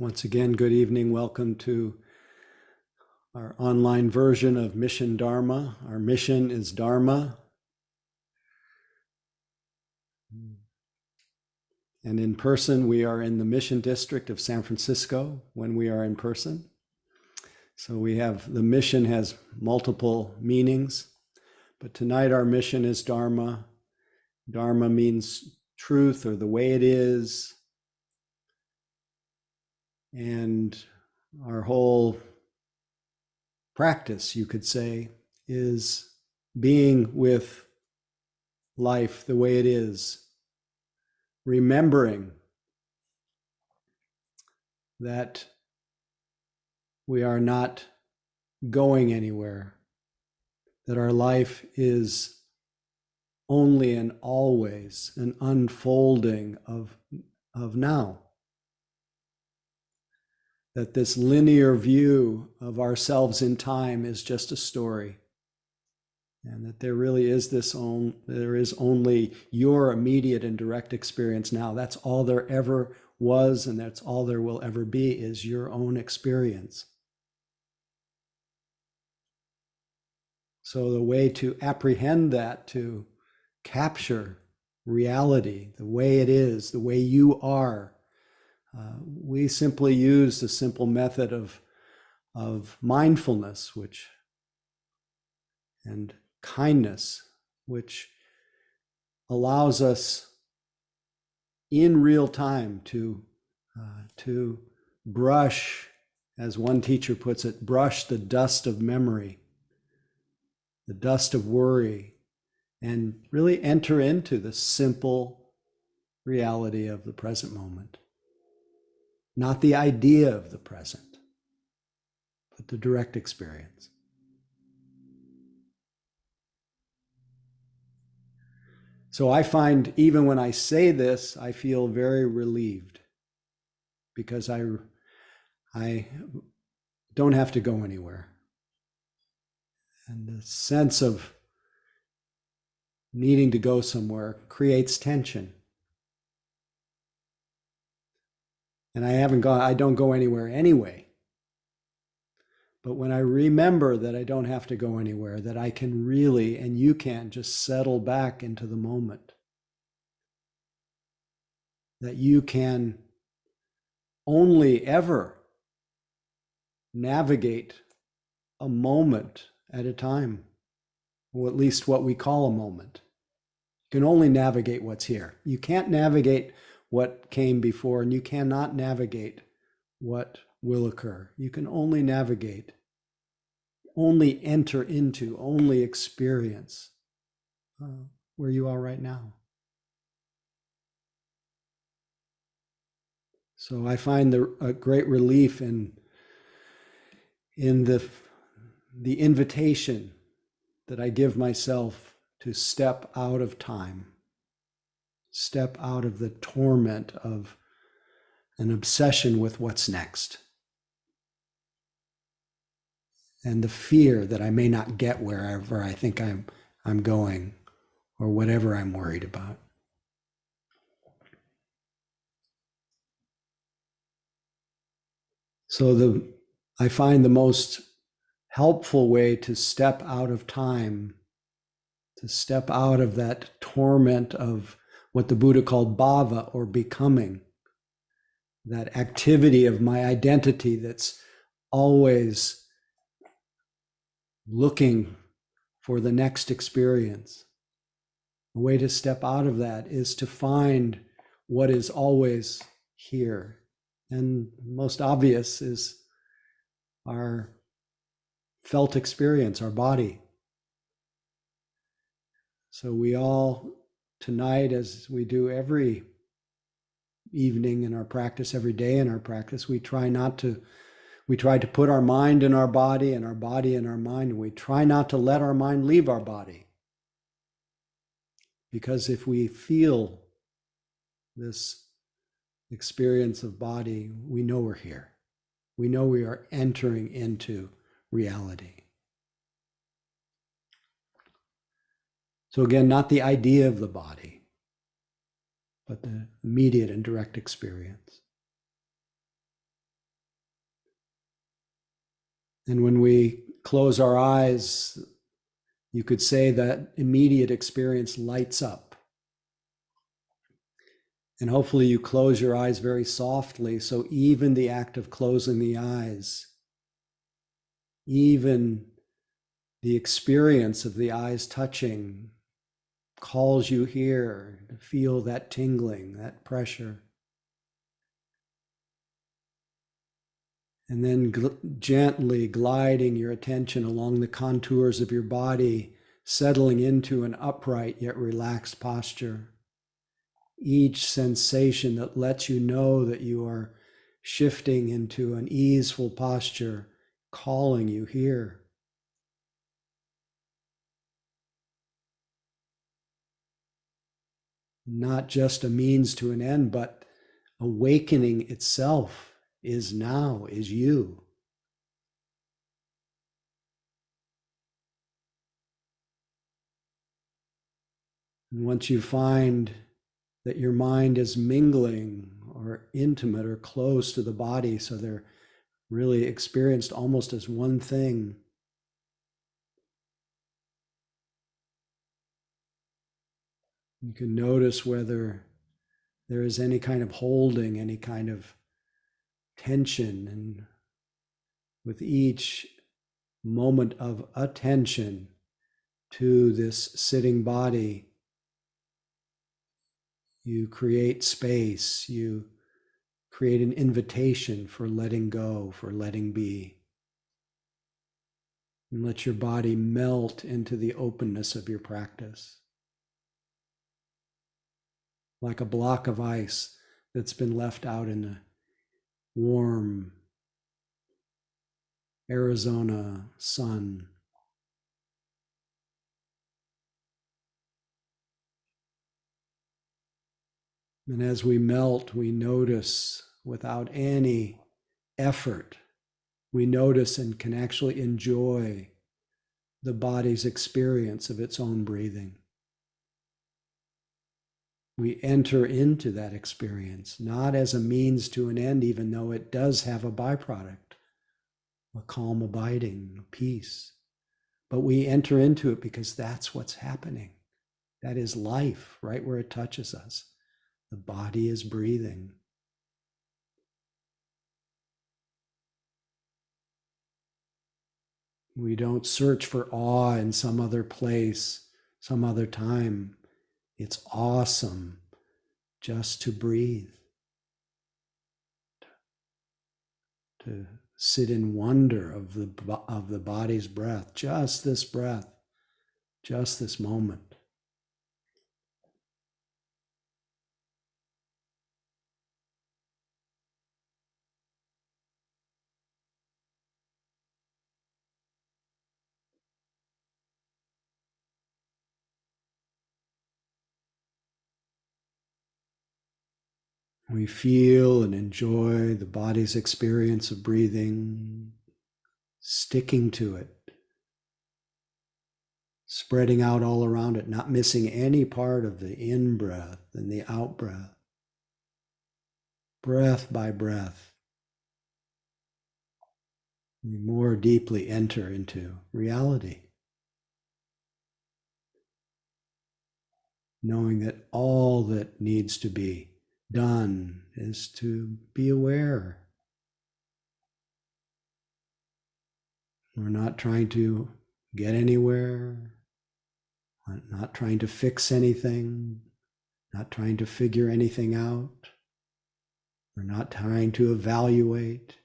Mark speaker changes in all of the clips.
Speaker 1: Once again, good evening. Welcome to our online version of Mission Dharma. Our mission is Dharma. And in person, we are in the Mission District of San Francisco when we are in person. So the mission has multiple meanings, but tonight our mission is Dharma. Dharma means truth or the way it is. And our whole practice, you could say, is being with life the way it is, remembering that we are not going anywhere, that our life is only and always an unfolding of now. That this linear view of ourselves in time is just a story. And that there really is there is only your immediate and direct experience now. That's all there ever was, and that's all there will ever be, is your own experience. So the way to apprehend that, to capture reality, the way it is, the way you are, we simply use the simple method of mindfulness, and kindness, which allows us in real time to brush, as one teacher puts it, brush the dust of memory, the dust of worry, and really enter into the simple reality of the present moment. Not the idea of the present, but the direct experience. So I find even when I say this, I feel very relieved because I don't have to go anywhere. And the sense of needing to go somewhere creates tension. And I don't go anywhere anyway. But when I remember that I don't have to go anywhere, that I can really, and you can, just settle back into the moment, that you can only ever navigate a moment at a time, or at least what we call a moment. You can only navigate what's here. You can't navigate what came before, and you cannot navigate what will occur. You can only navigate, only enter into, only experience where you are right now. So I find a great relief in the invitation that I give myself to step out of time, step out of the torment of an obsession with what's next, and the fear that I may not get wherever I think I'm going, or whatever I'm worried about. So I find the most helpful way to step out of time, to step out of that torment of what the Buddha called bhava, or becoming, that activity of my identity that's always looking for the next experience. The way to step out of that is to find what is always here. And most obvious is our felt experience, our body. So we all, tonight, as we do every evening in our practice, every day in our practice, we try to put our mind in our body and our body in our mind, and we try not to let our mind leave our body. Because if we feel this experience of body, we know we're here. We know we are entering into reality. So again, not the idea of the body, but the immediate and direct experience. And when we close our eyes, you could say that immediate experience lights up. And hopefully you close your eyes very softly. So even the act of closing the eyes, even the experience of the eyes touching, calls you here to feel that tingling, that pressure. And then gently gliding your attention along the contours of your body, settling into an upright yet relaxed posture. Each sensation that lets you know that you are shifting into an easeful posture, calling you here. Not just a means to an end, but awakening itself is now, is you. And once you find that your mind is mingling or intimate or close to the body, so they're really experienced almost as one thing, you can notice whether there is any kind of holding, any kind of tension. And with each moment of attention to this sitting body, you create space, you create an invitation for letting go, for letting be. And let your body melt into the openness of your practice. Like a block of ice that's been left out in the warm Arizona sun. And as we melt, we notice without any effort, we notice and can actually enjoy the body's experience of its own breathing. We enter into that experience, not as a means to an end, even though it does have a byproduct, a calm abiding, a peace. But we enter into it because that's what's happening. That is life, right where it touches us. The body is breathing. We don't search for awe in some other place, some other time. It's awesome just to breathe, to sit in wonder of the body's breath, just this breath, just this moment. We feel and enjoy the body's experience of breathing, sticking to it, spreading out all around it, not missing any part of the in-breath and the out-breath, breath by breath. We more deeply enter into reality, knowing that all that needs to be done is to be aware. We're not trying to get anywhere, not trying to fix anything, not trying to figure anything out. We're not trying to evaluate,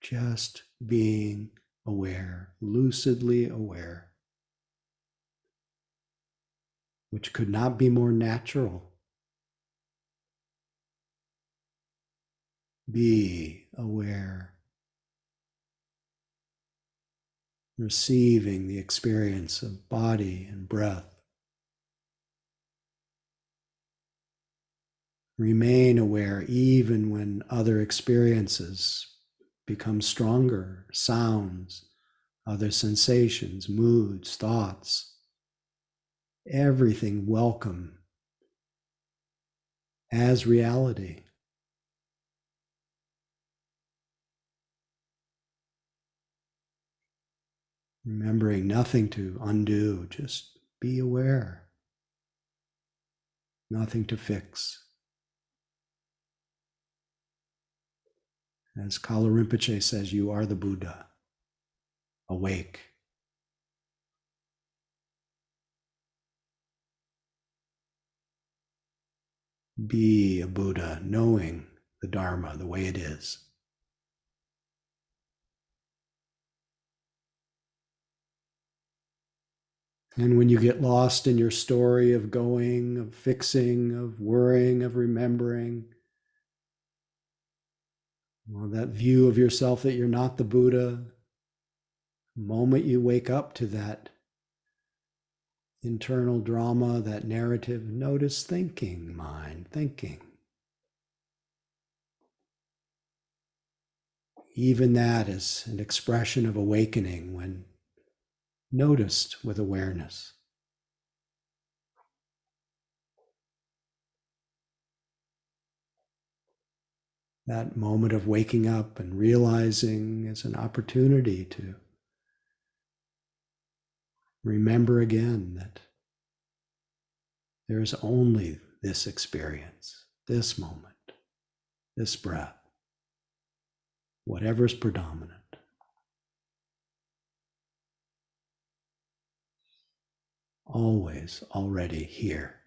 Speaker 1: just being aware, lucidly aware, which could not be more natural. Be aware, receiving the experience of body and breath. Remain aware even when other experiences become stronger, sounds, other sensations, moods, thoughts. Everything welcome as reality. Remembering nothing to undo, just be aware, nothing to fix. As Kala Rinpoche says, you are the Buddha, awake. Be a Buddha, knowing the Dharma the way it is. And when you get lost in your story of going, of fixing, of worrying, of remembering, well, that view of yourself that you're not the Buddha, the moment you wake up to that internal drama, that narrative, notice thinking, mind, thinking. Even that is an expression of awakening when noticed with awareness. That moment of waking up and realizing is an opportunity to remember again that there's only this experience, this moment, this breath, whatever's predominant. Always already here.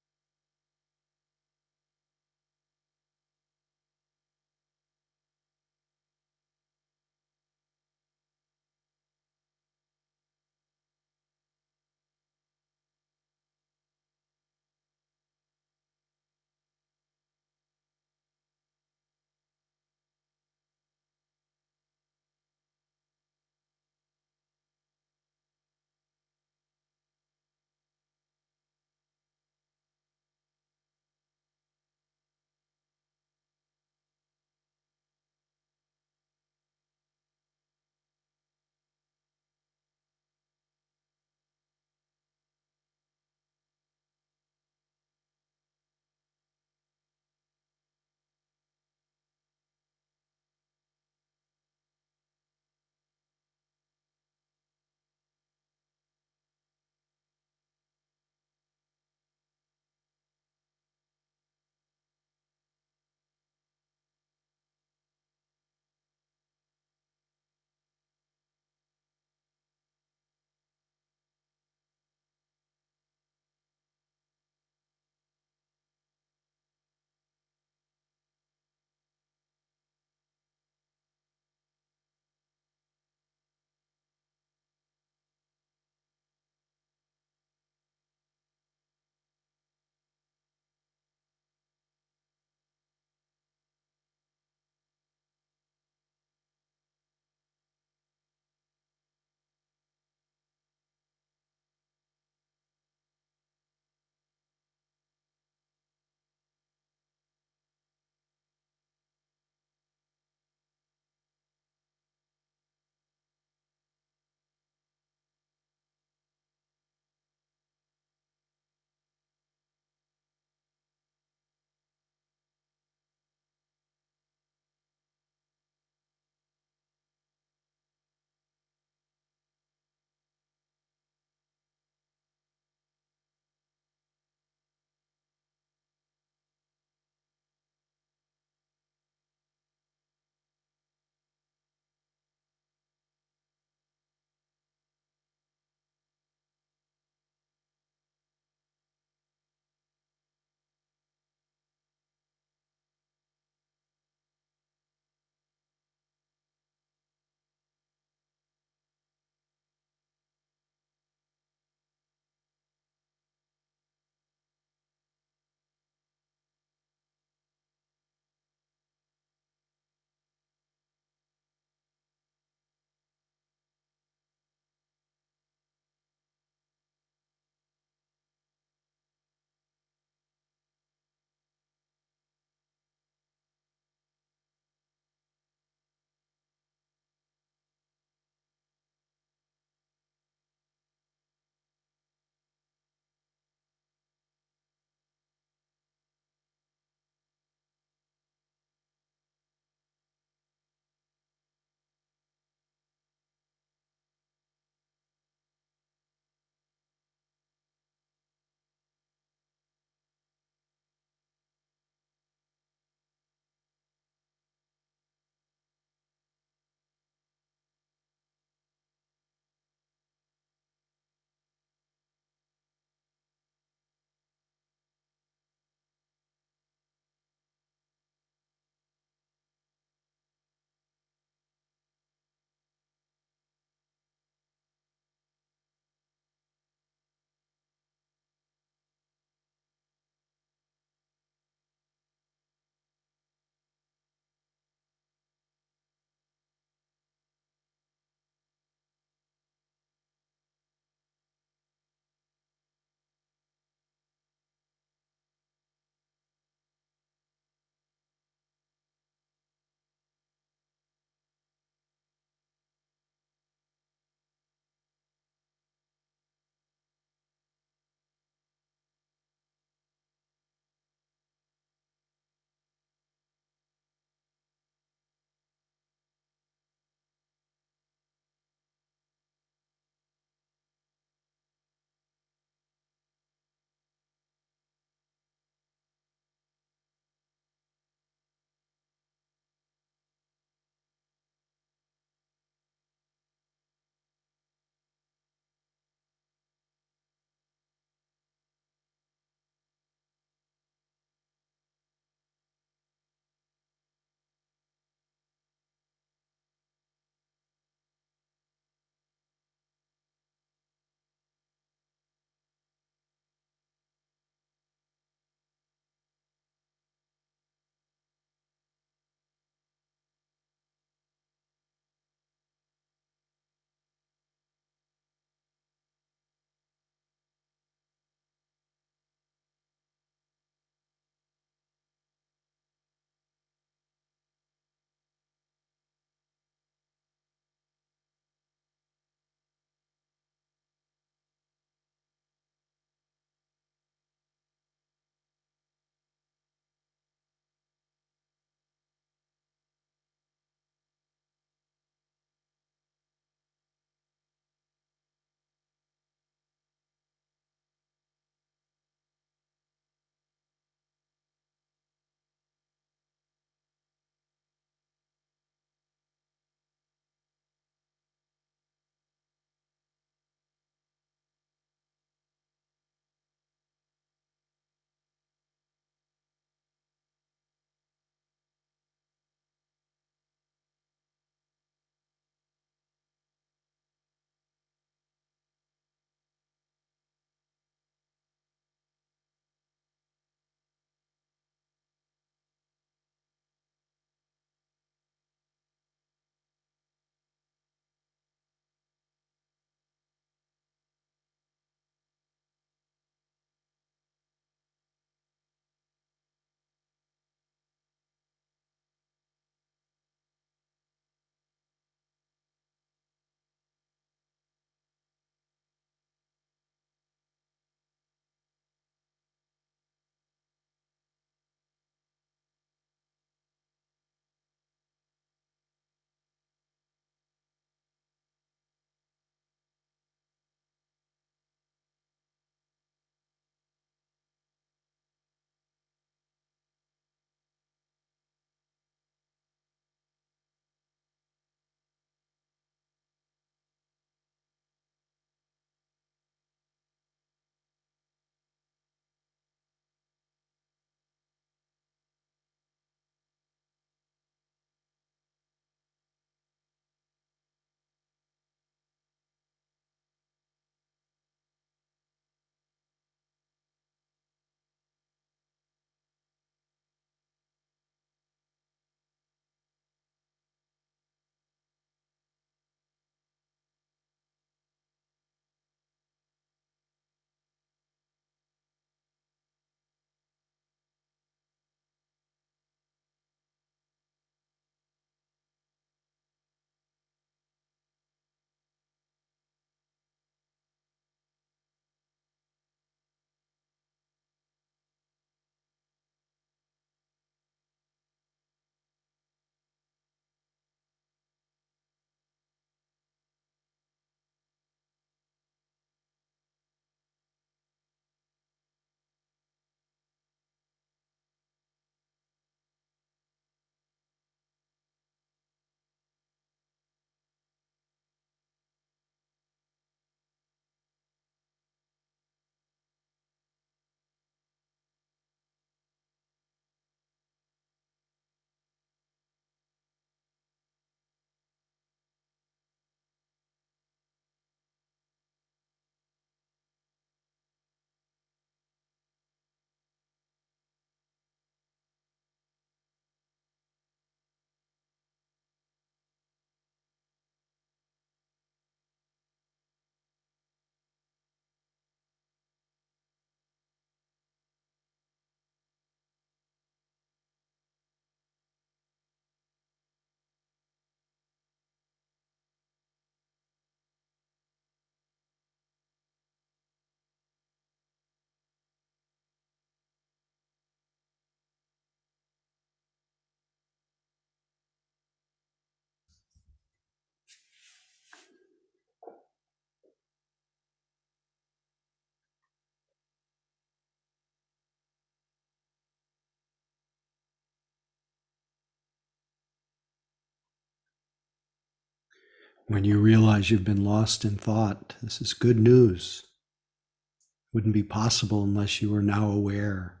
Speaker 1: When you realize you've been lost in thought, this is good news. It wouldn't be possible unless you are now aware.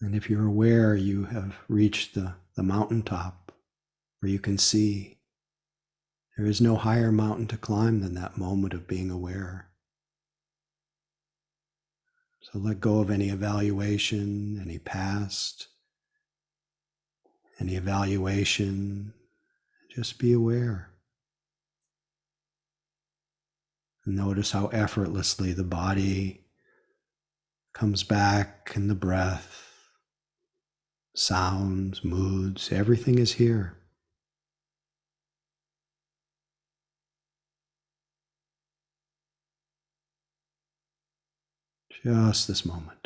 Speaker 1: And if you're aware, you have reached the mountaintop where you can see. There is no higher mountain to climb than that moment of being aware. So let go of any evaluation, any past, any evaluation. Just be aware. And notice how effortlessly the body comes back and the breath, sounds, moods, everything is here. Just this moment.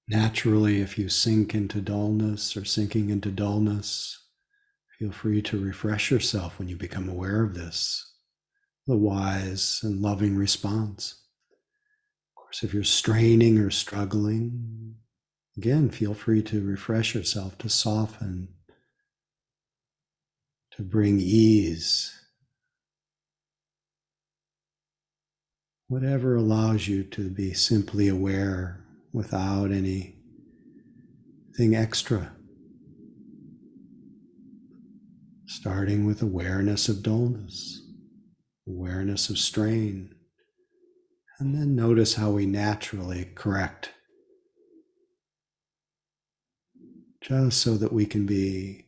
Speaker 1: Naturally, if you sink into dullness or sinking into dullness, feel free to refresh yourself when you become aware of this, the wise and loving response. Of course, if you're straining or struggling, again, feel free to refresh yourself, to soften, to bring ease. Whatever allows you to be simply aware without anything extra. Starting with awareness of dullness, awareness of strain, and then notice how we naturally correct, just so that we can be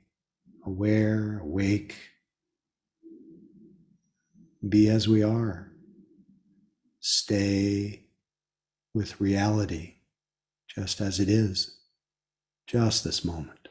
Speaker 1: aware, awake, be as we are, stay with reality just as it is, just this moment.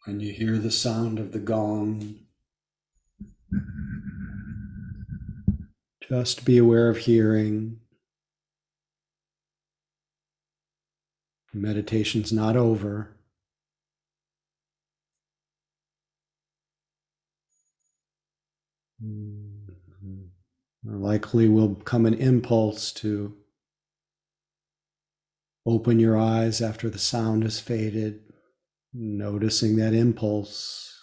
Speaker 1: When you hear the sound of the gong, just be aware of hearing. Meditation's not over. There likely will come an impulse to open your eyes after the sound has faded, noticing that impulse.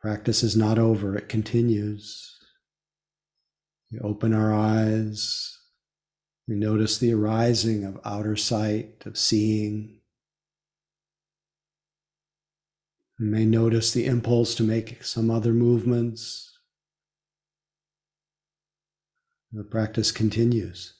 Speaker 1: Practice is not over, it continues. We open our eyes, we notice the arising of outer sight, of seeing. We may notice the impulse to make some other movements. The practice continues.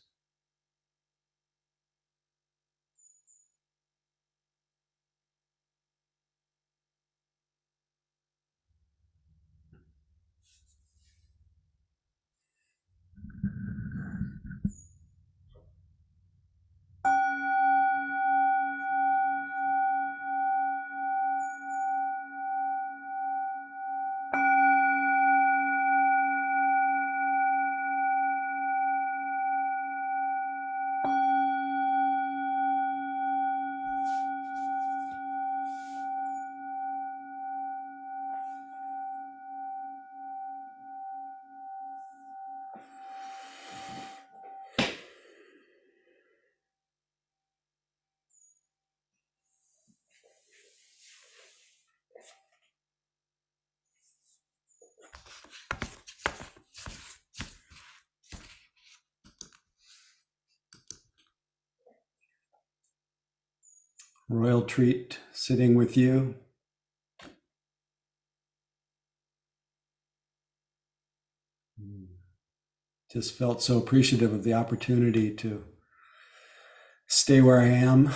Speaker 1: Royal treat sitting with you. Just felt so appreciative of the opportunity to stay where I am.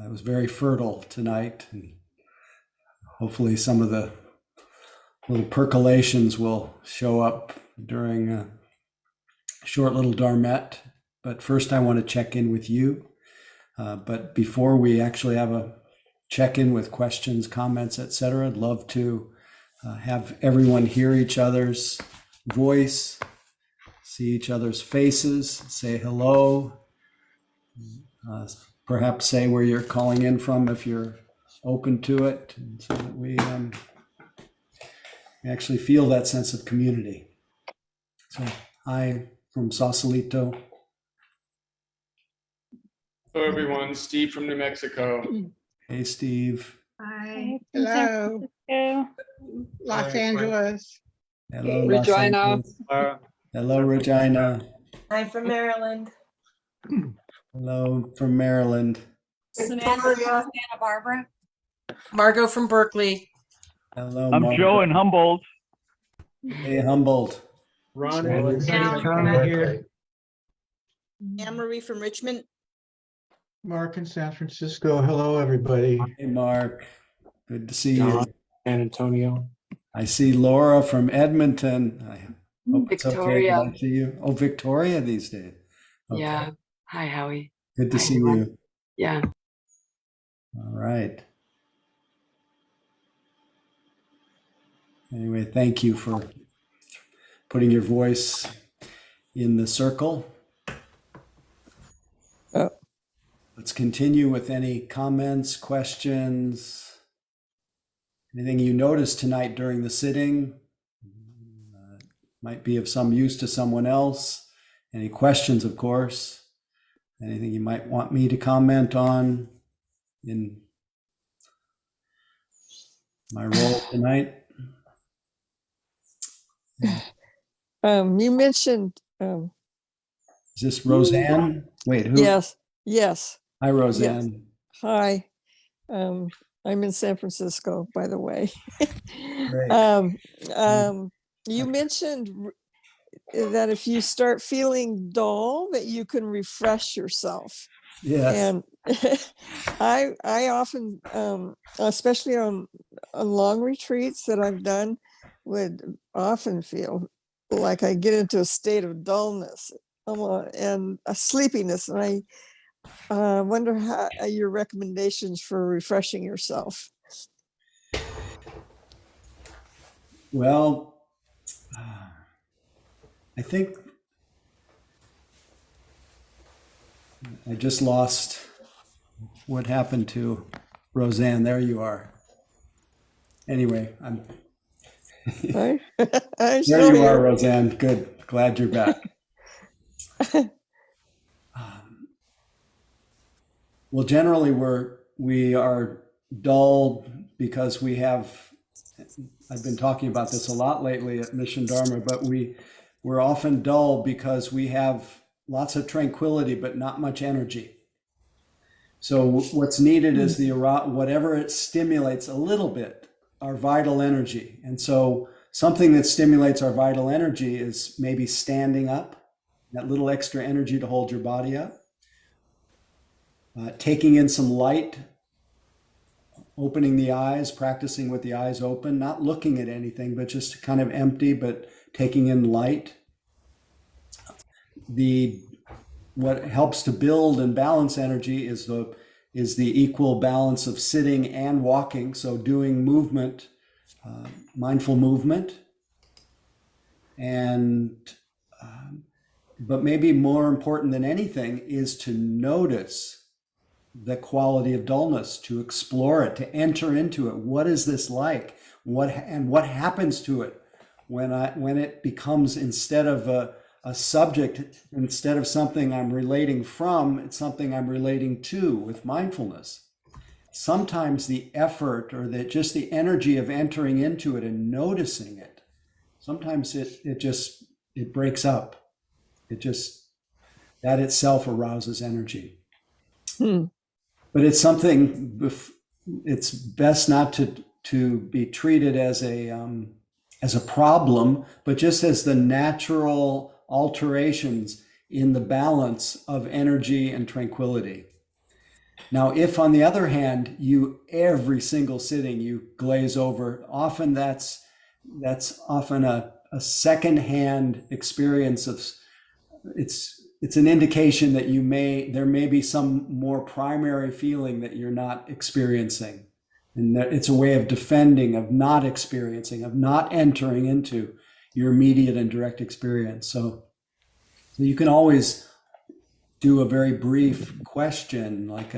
Speaker 1: I was very fertile tonight, and hopefully some of the little percolations will show up during a short little Dharmet. But first I want to check in with you. But before we actually have a check-in with questions, comments, etc., I'd love to have everyone hear each other's voice, see each other's faces, say hello, perhaps say where you're calling in from if you're open to it, so that we actually feel that sense of community. So, hi from Sausalito.
Speaker 2: Hello, everyone. Steve from New Mexico.
Speaker 1: Hey, Steve.
Speaker 3: Hi.
Speaker 4: Hello. Los Angeles.
Speaker 1: Hello,
Speaker 2: Regina.
Speaker 1: Los Angeles. Hello, Regina.
Speaker 3: I'm from Maryland.
Speaker 1: Hello from Maryland.
Speaker 3: Samantha from Santa Barbara.
Speaker 5: Margot from Berkeley.
Speaker 1: Hello,
Speaker 6: I'm
Speaker 1: Margaret.
Speaker 6: Joe in Humboldt.
Speaker 1: Hey, Humboldt.
Speaker 2: Ron
Speaker 4: here.
Speaker 7: Anne-Marie from Richmond.
Speaker 4: Mark in San Francisco. Hello, everybody.
Speaker 1: Hey, Mark. Good to see
Speaker 2: John.
Speaker 1: you.
Speaker 2: San Antonio.
Speaker 1: I see Laura from Edmonton. I hope it's okay
Speaker 5: Victoria.
Speaker 1: that I see you. Oh, Victoria these days. Okay.
Speaker 5: Yeah. Hi, Howie.
Speaker 1: Good to
Speaker 5: Hi,
Speaker 1: see
Speaker 5: everyone.
Speaker 1: you.
Speaker 5: Yeah.
Speaker 1: All right. Anyway, thank you for putting your voice in the circle. Let's continue with any comments, questions, anything you noticed tonight during the sitting. Might be of some use to someone else. Any questions, of course. Anything you might want me to comment on in my role tonight?
Speaker 8: You mentioned,
Speaker 1: Is this Roseanne? Wait, who?
Speaker 8: yes.
Speaker 1: Hi, Roseanne.
Speaker 8: Hi. I'm in San Francisco, by the way.
Speaker 1: Great.
Speaker 8: You mentioned that if you start feeling dull, that you can refresh yourself.
Speaker 1: Yes.
Speaker 8: And I often, especially on long retreats that I've done, would often feel like I get into a state of dullness and a sleepiness, and Wonder how your recommendations for refreshing yourself.
Speaker 1: Well, I think I just lost what happened to Roseanne. There you are. Anyway,
Speaker 8: Right? I'm
Speaker 1: there
Speaker 8: still
Speaker 1: you are,
Speaker 8: here.
Speaker 1: Roseanne. Good. Glad you're back. Well, generally we are dull because we have. I've been talking about this a lot lately at Mission Dharma, but we're often dull because we have lots of tranquility but not much energy. So what's needed is whatever it stimulates a little bit, our vital energy. And so something that stimulates our vital energy is maybe standing up, that little extra energy to hold your body up, taking in some light, opening the eyes, practicing with the eyes open, not looking at anything, but just kind of empty, but taking in light. What helps to build and balance energy is the equal balance of sitting and walking. So doing movement, mindful movement, and but maybe more important than anything is to notice the quality of dullness, to explore it, to enter into it. What is this like? What happens to it when it becomes, instead of a subject, instead of something I'm relating from, it's something I'm relating to with mindfulness. Sometimes the effort or just the energy of entering into it and noticing it, sometimes it breaks up. That itself arouses energy.
Speaker 8: Hmm.
Speaker 1: But it's something, it's best not to be treated as a problem, but just as the natural alterations in the balance of energy and tranquility. Now, if on the other hand, every single sitting you glaze over, often that's often a secondhand experience of it's an indication that there may be some more primary feeling that you're not experiencing. And that it's a way of defending, of not experiencing, of not entering into your immediate and direct experience. So you can always do a very brief question, like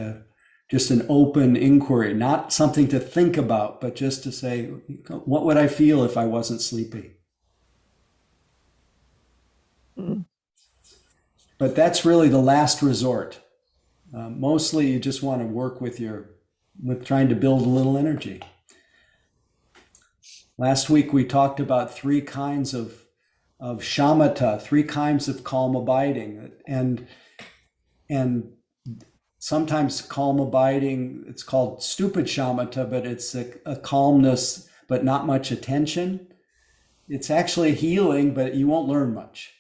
Speaker 1: just an open inquiry, not something to think about, but just to say, what would I feel if I wasn't sleepy?
Speaker 8: Mm.
Speaker 1: But that's really the last resort. Mostly you just want to work with trying to build a little energy. Last week we talked about three kinds of shamatha, three kinds of calm abiding. And sometimes calm abiding, it's called stupid shamatha, but it's a calmness, but not much attention. It's actually healing, but you won't learn much.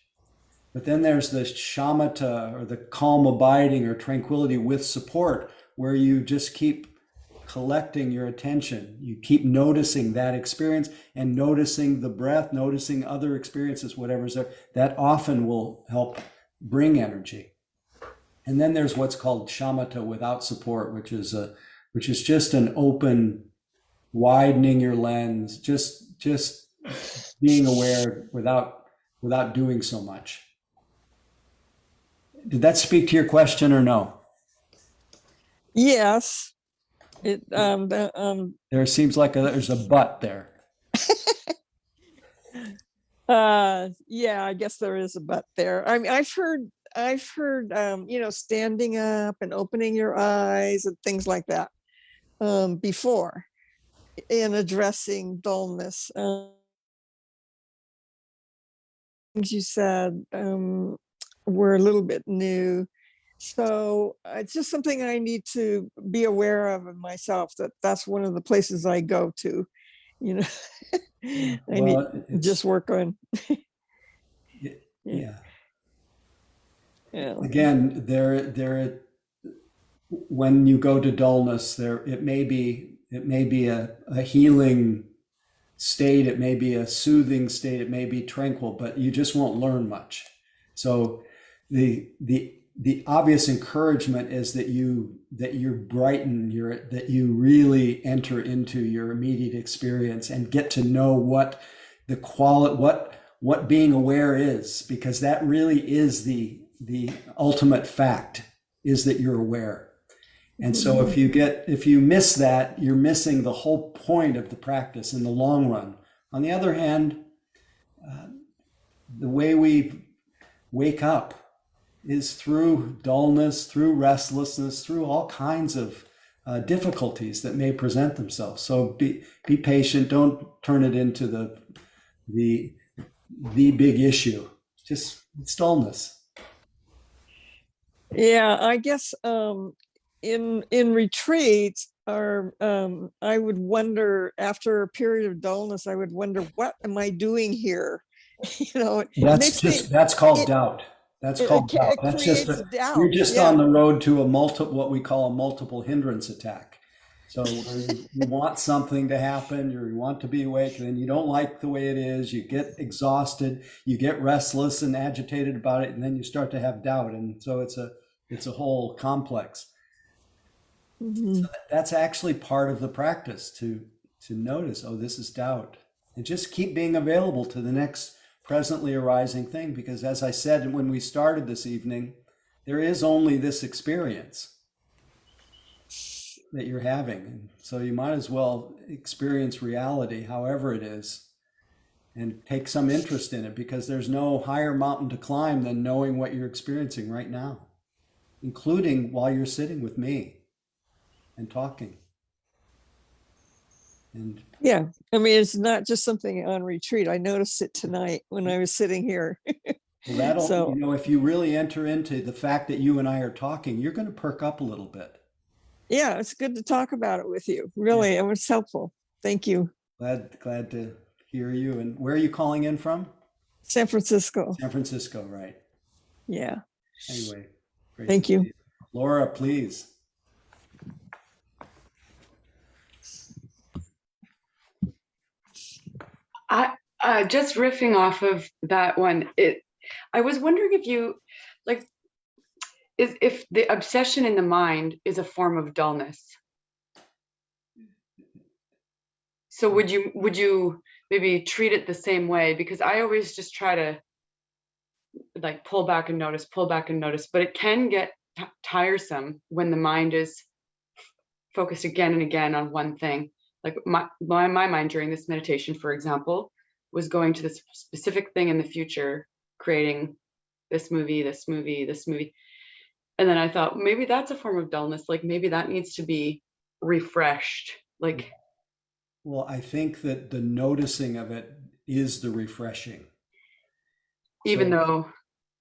Speaker 1: But then there's the shamatha, or the calm abiding or tranquility with support, where you just keep collecting your attention. You keep noticing that experience and noticing the breath, noticing other experiences, whatever's there. That often will help bring energy. And then there's what's called shamatha without support, which is just an open, widening your lens, just being aware without doing so much. Did that speak to your question or no?
Speaker 8: Yes.
Speaker 1: There seems like there's a but there.
Speaker 8: Yeah, I guess there is a but there. I mean, I've heard standing up and opening your eyes and things like that before in addressing dullness. Things you said were a little bit new. So it's just something I need to be aware of in myself, that's one of the places I go to, I need just work on.
Speaker 1: Yeah.
Speaker 8: Yeah.
Speaker 1: Again, when you go to dullness, it may be a healing state, it may be a soothing state, it may be tranquil, but you just won't learn much. So the the obvious encouragement is that you brighten that you really enter into your immediate experience and get to know what the quality, what being aware is, because that really is the ultimate fact, is that you're aware. And so if you miss that, you're missing the whole point of the practice in the long run. On the other hand, the way we wake up is through dullness, through restlessness, through all kinds of difficulties that may present themselves. So be patient. Don't turn it into the big issue. Just it's dullness.
Speaker 8: Yeah, I guess in retreats, or I would wonder, after a period of dullness, I would wonder, what am I doing here? It makes me,
Speaker 1: That's called
Speaker 8: it,
Speaker 1: doubt. That's
Speaker 8: it,
Speaker 1: called doubt.
Speaker 8: it
Speaker 1: That's
Speaker 8: creates
Speaker 1: you're
Speaker 8: doubt.
Speaker 1: just
Speaker 8: Yeah.
Speaker 1: on the road to what we call a multiple hindrance attack. So you want something to happen, you want to be awake, and then you don't like the way it is, you get exhausted, you get restless and agitated about it, and then you start to have doubt. And so it's a whole complex.
Speaker 8: Mhm.
Speaker 1: So that's actually part of the practice, to notice, oh, this is doubt. And just keep being available to the next presently arising thing, because as I said when we started this evening, there is only this experience that you're having. And so you might as well experience reality, however it is, and take some interest in it, because there's no higher mountain to climb than knowing what you're experiencing right now, including while you're sitting with me and talking. And
Speaker 8: Yeah. I mean, it's not just something on retreat. I noticed it tonight when I was sitting here.
Speaker 1: well, that'll,
Speaker 8: So,
Speaker 1: if you really enter into the fact that you and I are talking, you're going to perk up a little bit.
Speaker 8: yeah, it's good to talk about it with you. Really, it was helpful. Thank you.
Speaker 1: Glad to hear you. And where are you calling in from?
Speaker 8: San Francisco.
Speaker 1: San Francisco, right?
Speaker 8: Yeah.
Speaker 1: Anyway, great.
Speaker 8: Thank
Speaker 1: to
Speaker 8: you.
Speaker 1: see Laura, please.
Speaker 5: I just riffing off of that one. I was wondering if you like if the obsession in the mind is a form of dullness. So would you maybe treat it the same way? Because I always just try to like pull back and notice, but it can get tiresome when the mind is focused again and again on one thing. Like my mind during this meditation, for example, was going to this specific thing in the future, creating this movie. And then I thought, maybe that's a form of dullness. Like maybe that needs to be refreshed. Like,
Speaker 1: Well, I think that the noticing of it is the refreshing.
Speaker 5: even
Speaker 1: So
Speaker 5: though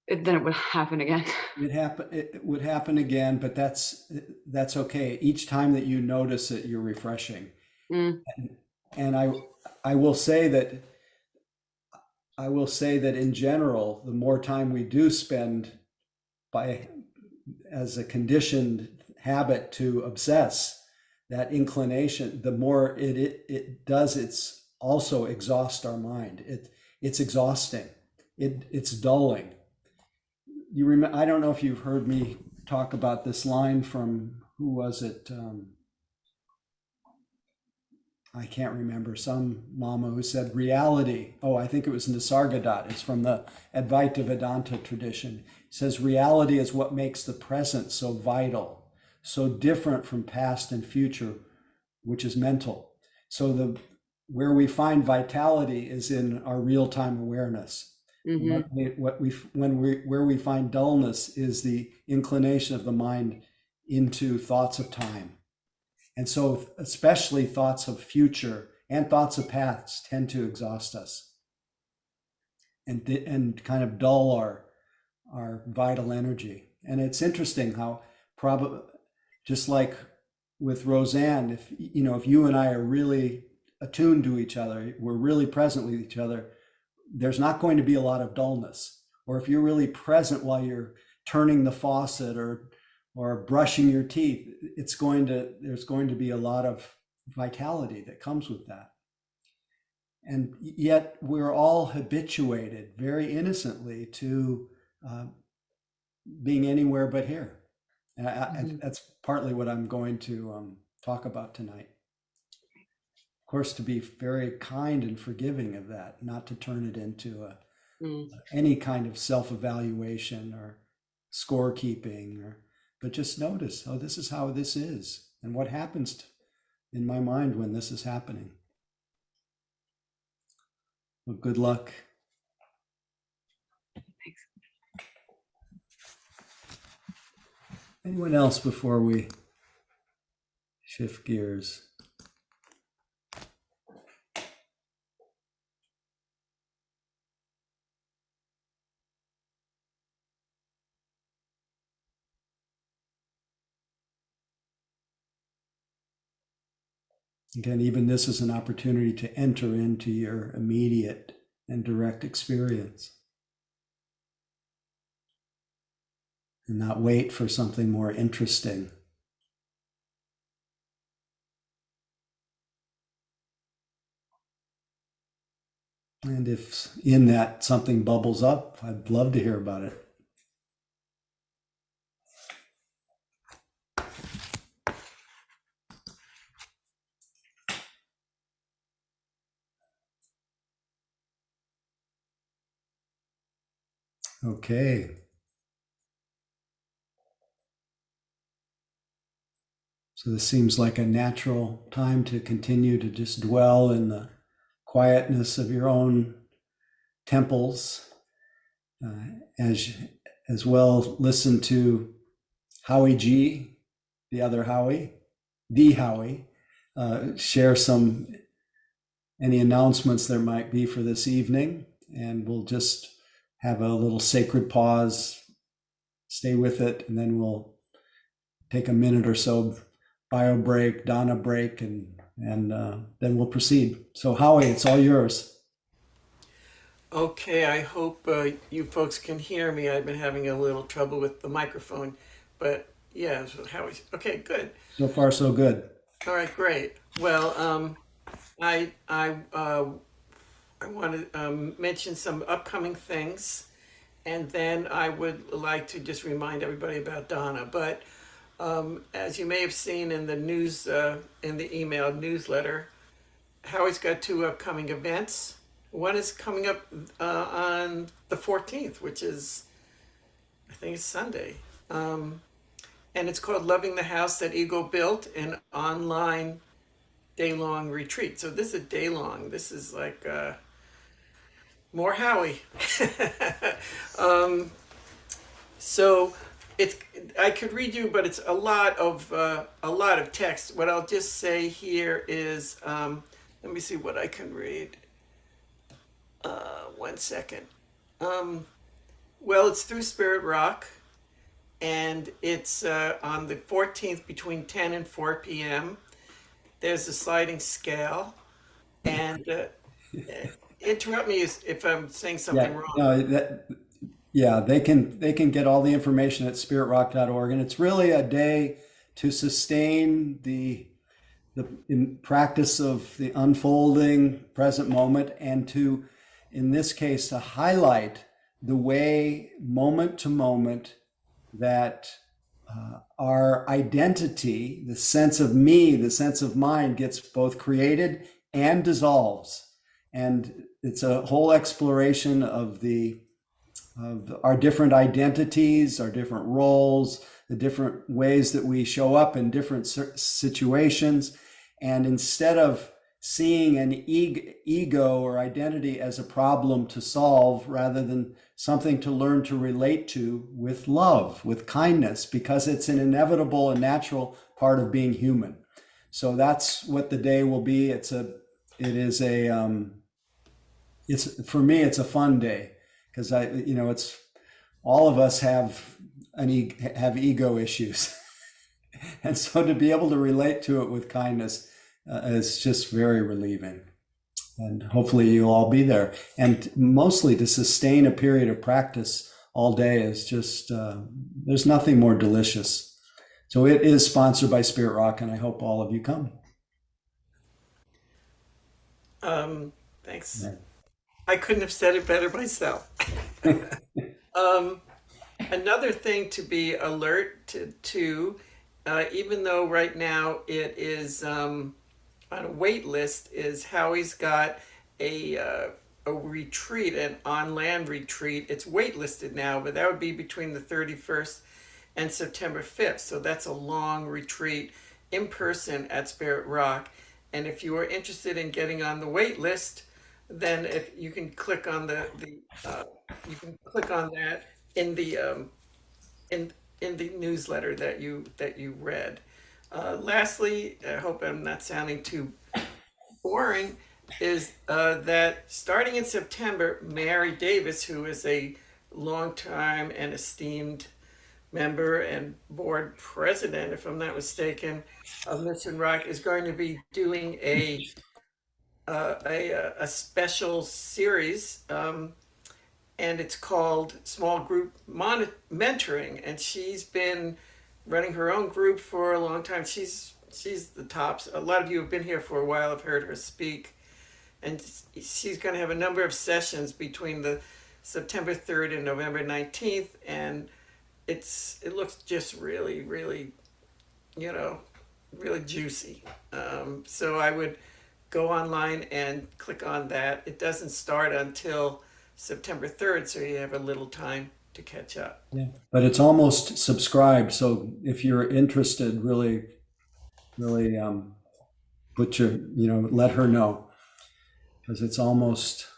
Speaker 5: then it would happen again.
Speaker 1: it would happen again, but that's okay. Each time that you notice it, you're refreshing.
Speaker 5: Mm.
Speaker 1: And I will say that in general, the more time we do spend as a conditioned habit to obsess, that inclination, the more it does, it's also exhaust our mind. It's exhausting. It's dulling. You remember? I don't know if you've heard me talk about this line from, who was it? I can't remember, some Lama who said reality. Oh, I think it was Nisargadatta. It's from the Advaita Vedanta tradition. It says reality is what makes the present so vital, so different from past and future, which is mental. So where we find vitality is in our real-time awareness.
Speaker 5: Mm-hmm.
Speaker 1: Where we find dullness is the inclination of the mind into thoughts of time. And so especially thoughts of future and thoughts of past tend to exhaust us and kind of dull our vital energy. And it's interesting how just like with Roseanne, if you and I are really attuned to each other, we're really present with each other, there's not going to be a lot of dullness. Or if you're really present while you're turning the faucet or brushing your teeth, there's going to be a lot of vitality that comes with that. And yet we're all habituated very innocently to being anywhere but here. And that's partly what I'm going to talk about tonight. Of course, to be very kind and forgiving of that, not to turn it into
Speaker 5: Mm.
Speaker 1: any kind of self-evaluation or scorekeeping, but just notice, oh, this is how this is, and what happens in my mind when this is happening. Well, good luck.
Speaker 5: Thanks.
Speaker 1: Anyone else before we shift gears? Again, even this is an opportunity to enter into your immediate and direct experience and not wait for something more interesting. And if in that something bubbles up, I'd love to hear about it. Okay. So this seems like a natural time to continue to just dwell in the quietness of your own temples, as well listen to Howie G, the other Howie, the Howie, share any announcements there might be for this evening, and we'll just have a little sacred pause, stay with it, and then we'll take a minute or so bio break, Donna break, and then we'll proceed. So Howie, it's all yours.
Speaker 6: Okay, I hope you folks can hear me. I've been having a little trouble with the microphone, but yeah, so okay, good.
Speaker 1: So far, so good.
Speaker 6: All right, great. Well, I want to mention some upcoming things, and then I would like to just remind everybody about Donna. But as you may have seen in the news, in the email newsletter, Howie's got two upcoming events. One is coming up on the 14th, which is, I think it's Sunday. And it's called Loving the House That Ego Built, an online day-long retreat. So this is a day-long. This is like more Howie. So it's, I could read you, but it's a lot of text. What I'll just say here is, let me see what I can read. 1 second. Well, it's through Spirit Rock, and it's on the 14th between 10 and 4 p.m. There's a sliding scale, and interrupt me if I'm saying something
Speaker 1: Yeah,
Speaker 6: wrong.
Speaker 1: no, yeah, they can get all the information at spiritrock.org, and it's really a day to sustain the in practice of the unfolding present moment, and to, in this case, to highlight the way moment to moment that our identity, the sense of me, the sense of mind, gets both created and dissolves. And it's a whole exploration of our different identities, our different roles, the different ways that we show up in different situations. And instead of seeing an ego or identity as a problem to solve, rather than something to learn to relate to with love, with kindness, because it's an inevitable and natural part of being human. So that's what the day will be. It's for me, it's a fun day, because it's all of us have ego issues. And so to be able to relate to it with kindness is just very relieving. And hopefully you'll all be there. And mostly to sustain a period of practice all day is just, there's nothing more delicious. So it is sponsored by Spirit Rock, and I hope all of you come.
Speaker 6: Thanks.
Speaker 1: Yeah.
Speaker 6: I couldn't have said it better myself. Another thing to be alert to even though right now it is on a wait list, is Howie's got a retreat, an on-land retreat. It's waitlisted now, but that would be between the 31st and September 5th. So that's a long retreat in person at Spirit Rock. And if you are interested in getting on the wait list, then if you can click on you can click on that in the in the newsletter that you read. Lastly, I hope I'm not sounding too boring, is that starting in September, Mary Davis, who is a longtime and esteemed member and board president, if I'm not mistaken, of Mission Rock, is going to be doing a special series, and it's called Small Group Mentoring. And she's been running her own group for a long time. She's the tops. A lot of you have been here for a while. I've heard her speak, and she's going to have a number of sessions between the September 3rd and November 19th, and it looks just really, really, really juicy. So I would go online and click on that. It doesn't start until September 3rd, so you have a little time to catch up.
Speaker 1: Yeah. But it's almost subscribed. So if you're interested, really, really let her know, because it's almost.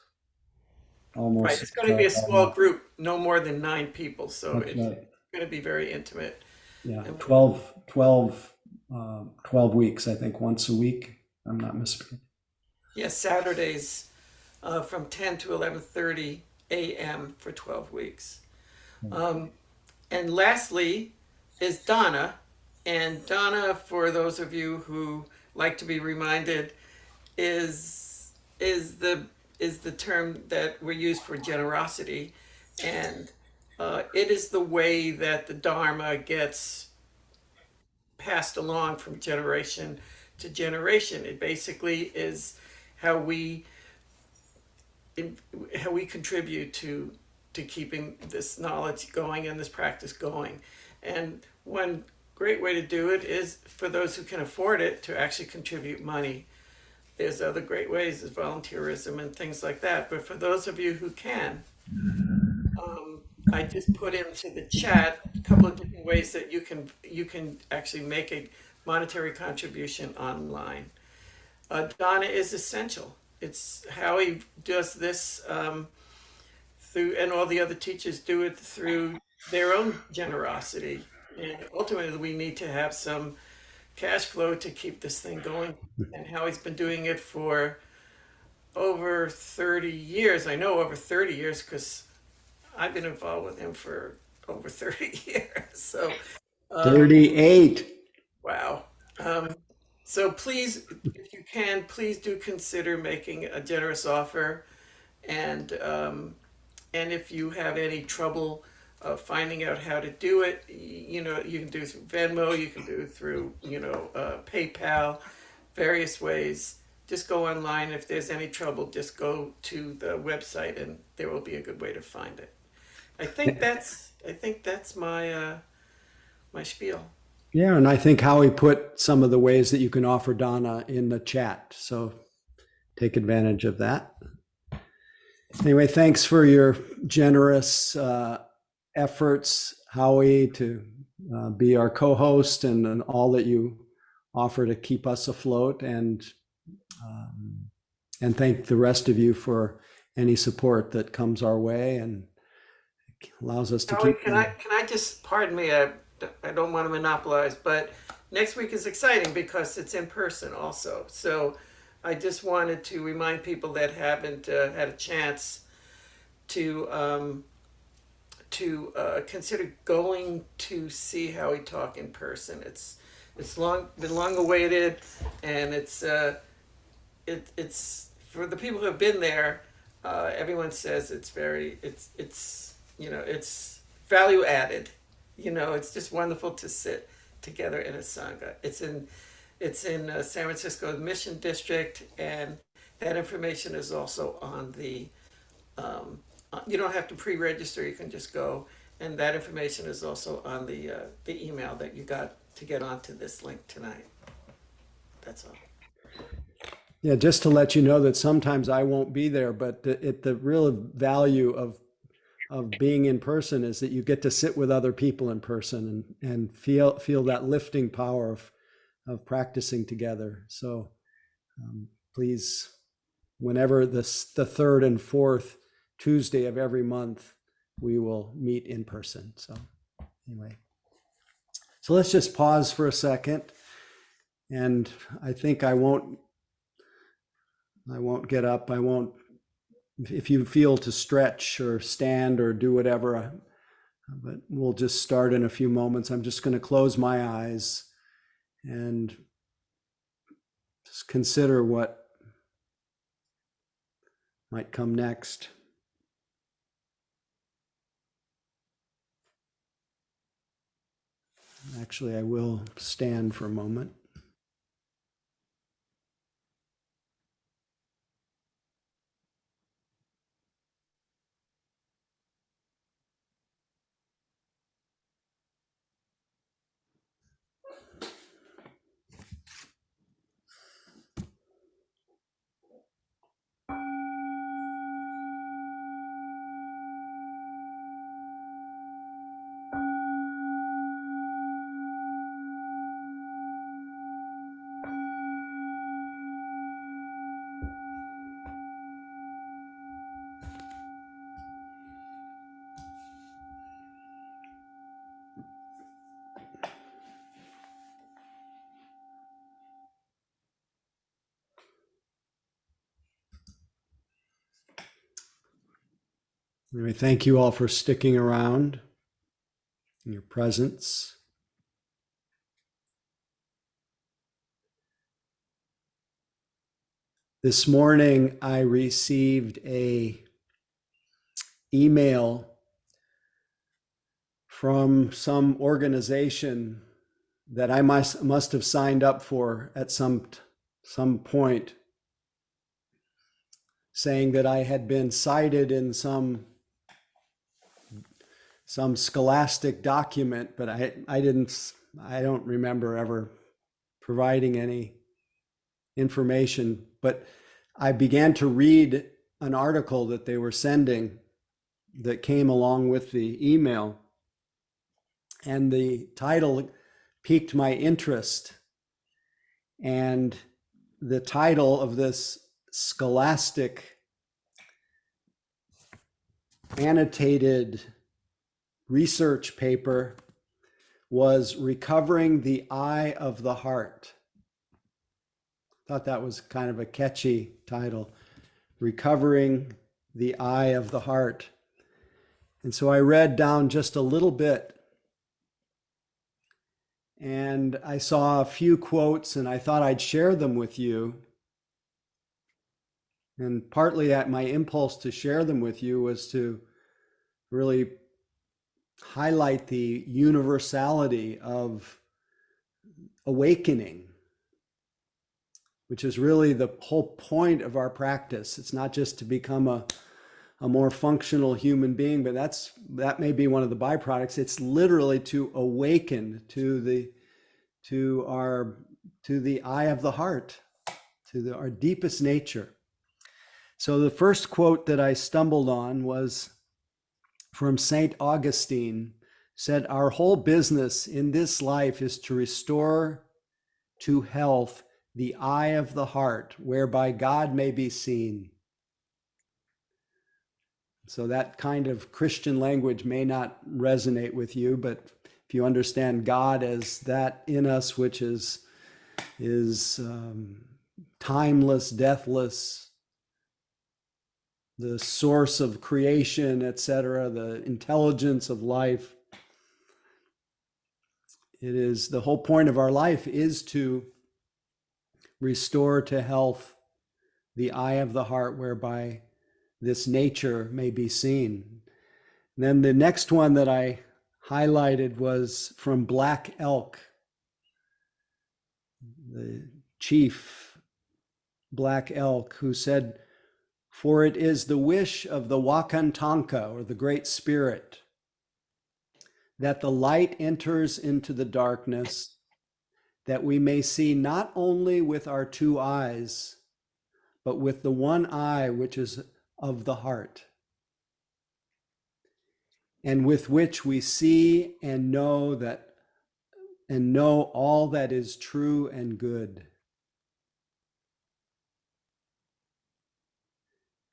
Speaker 6: Right, it's going to be a small group, no more than 9 people, so
Speaker 1: That's
Speaker 6: it's
Speaker 1: right.
Speaker 6: going to be very intimate.
Speaker 1: Yeah,
Speaker 6: And
Speaker 1: 12 weeks, I think, once a week. I'm not mistaken.
Speaker 6: yes, Saturdays from 10 to 11:30 a.m. for 12 weeks. And lastly is Donna. And Donna, for those of you who like to be reminded, is the term that we use for generosity, and it is the way that the Dharma gets passed along from generation to generation. It basically is how we contribute to keeping this knowledge going and this practice going. And one great way to do it is for those who can afford it to actually contribute money. There's other great ways, there's volunteerism and things like that. But for those of you who can, I just put into the chat a couple of different ways that you can actually make a monetary contribution online. Donna is essential. It's Howie does this through, and all the other teachers do it through their own generosity. And ultimately, we need to have some cash flow to keep this thing going. And Howie's been doing it for over 30 years. I know over 30 years because I've been involved with him for over 30 years. So
Speaker 1: 38.
Speaker 6: wow. So please, if you can, please do consider making a generous offer. And if you have any trouble finding out how to do it, you can do it through Venmo, you can do it through, PayPal, various ways. Just go online. If there's any trouble, just go to the website and there will be a good way to find it. I think that's my my spiel.
Speaker 1: Yeah, and I think Howie put some of the ways that you can offer Donna in the chat. So take advantage of that. Anyway, thanks for your generous efforts, Howie, to be our co-host and all that you offer to keep us afloat, and thank the rest of you for any support that comes our way and allows us to
Speaker 6: Howie,
Speaker 1: keep.
Speaker 6: can I just, pardon me, I don't want to monopolize, but next week is exciting because it's in person also. So I just wanted to remind people that haven't had a chance to consider going to see Howie talk in person. It's been long awaited, and it's for the people who have been there. Everyone says it's it's value added. It's just wonderful to sit together in a sangha. It's in San Francisco Mission District, and that information is also on the. You don't have to pre-register. You can just go And that information is also on the email that you got to get onto this link tonight. That's all.
Speaker 1: Yeah, just to let you know that sometimes I won't be there, but the real value of being in person is that you get to sit with other people in person and feel that lifting power of practicing together. So please, whenever the third and fourth Tuesday of every month, we will meet in person. So anyway, so let's just pause for a second. And I think I won't get up. I won't, if you feel to stretch or stand or do whatever, but we'll just start in a few moments. I'm just going to close my eyes and just consider what might come next. Actually, I will stand for a moment. Anyway, thank you all for sticking around and your presence. This morning, I received a email from some organization that I must have signed up for at some point, saying that I had been cited in some scholastic document, but I don't remember ever providing any information. But I began to read an article that they were sending that came along with the email, and the title piqued my interest. And the title of this scholastic annotated research paper was Recovering the Eye of the Heart. I thought that was kind of a catchy title, Recovering the Eye of the Heart. And so I read down just a little bit, and I saw a few quotes, and I thought I'd share them with you. And partly at my impulse to share them with you was to really highlight the universality of awakening, which is really the whole point of our practice. It's not just to become a more functional human being, but that may be one of the byproducts. It's literally to awaken to the eye of the heart, to our deepest nature. So the first quote that I stumbled on was from St. Augustine, said, "Our whole business in this life is to restore to health the eye of the heart, whereby God may be seen." So that kind of Christian language may not resonate with you, but if you understand God as that in us, which is timeless, deathless, the source of creation, etc., the intelligence of life, it is the whole point of our life is to restore to health the eye of the heart, whereby this nature may be seen. And then the next one that I highlighted was from Black Elk, the chief Black Elk, who said, "For it is the wish of the Wakantanka, or the Great Spirit, that the light enters into the darkness, that we may see not only with our two eyes, but with the one eye which is of the heart, and with which we see and know all that is true and good.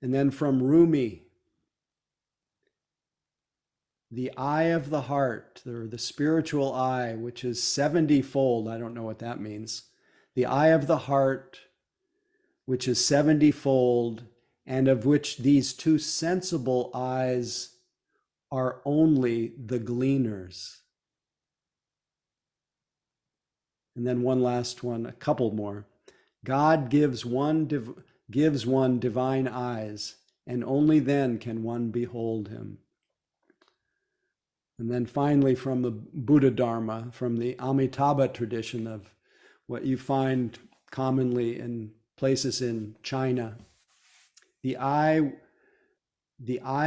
Speaker 1: And then from Rumi, the eye of the heart, or the spiritual eye, which is 70-fold. I don't know what that means. The eye of the heart, which is 70-fold, and of which these two sensible eyes are only the gleaners. And then one last one, a couple more. God gives one divine eyes, and only then can one behold him. And then finally, from the Buddha Dharma, from the Amitabha tradition of what you find commonly in places in China, the eye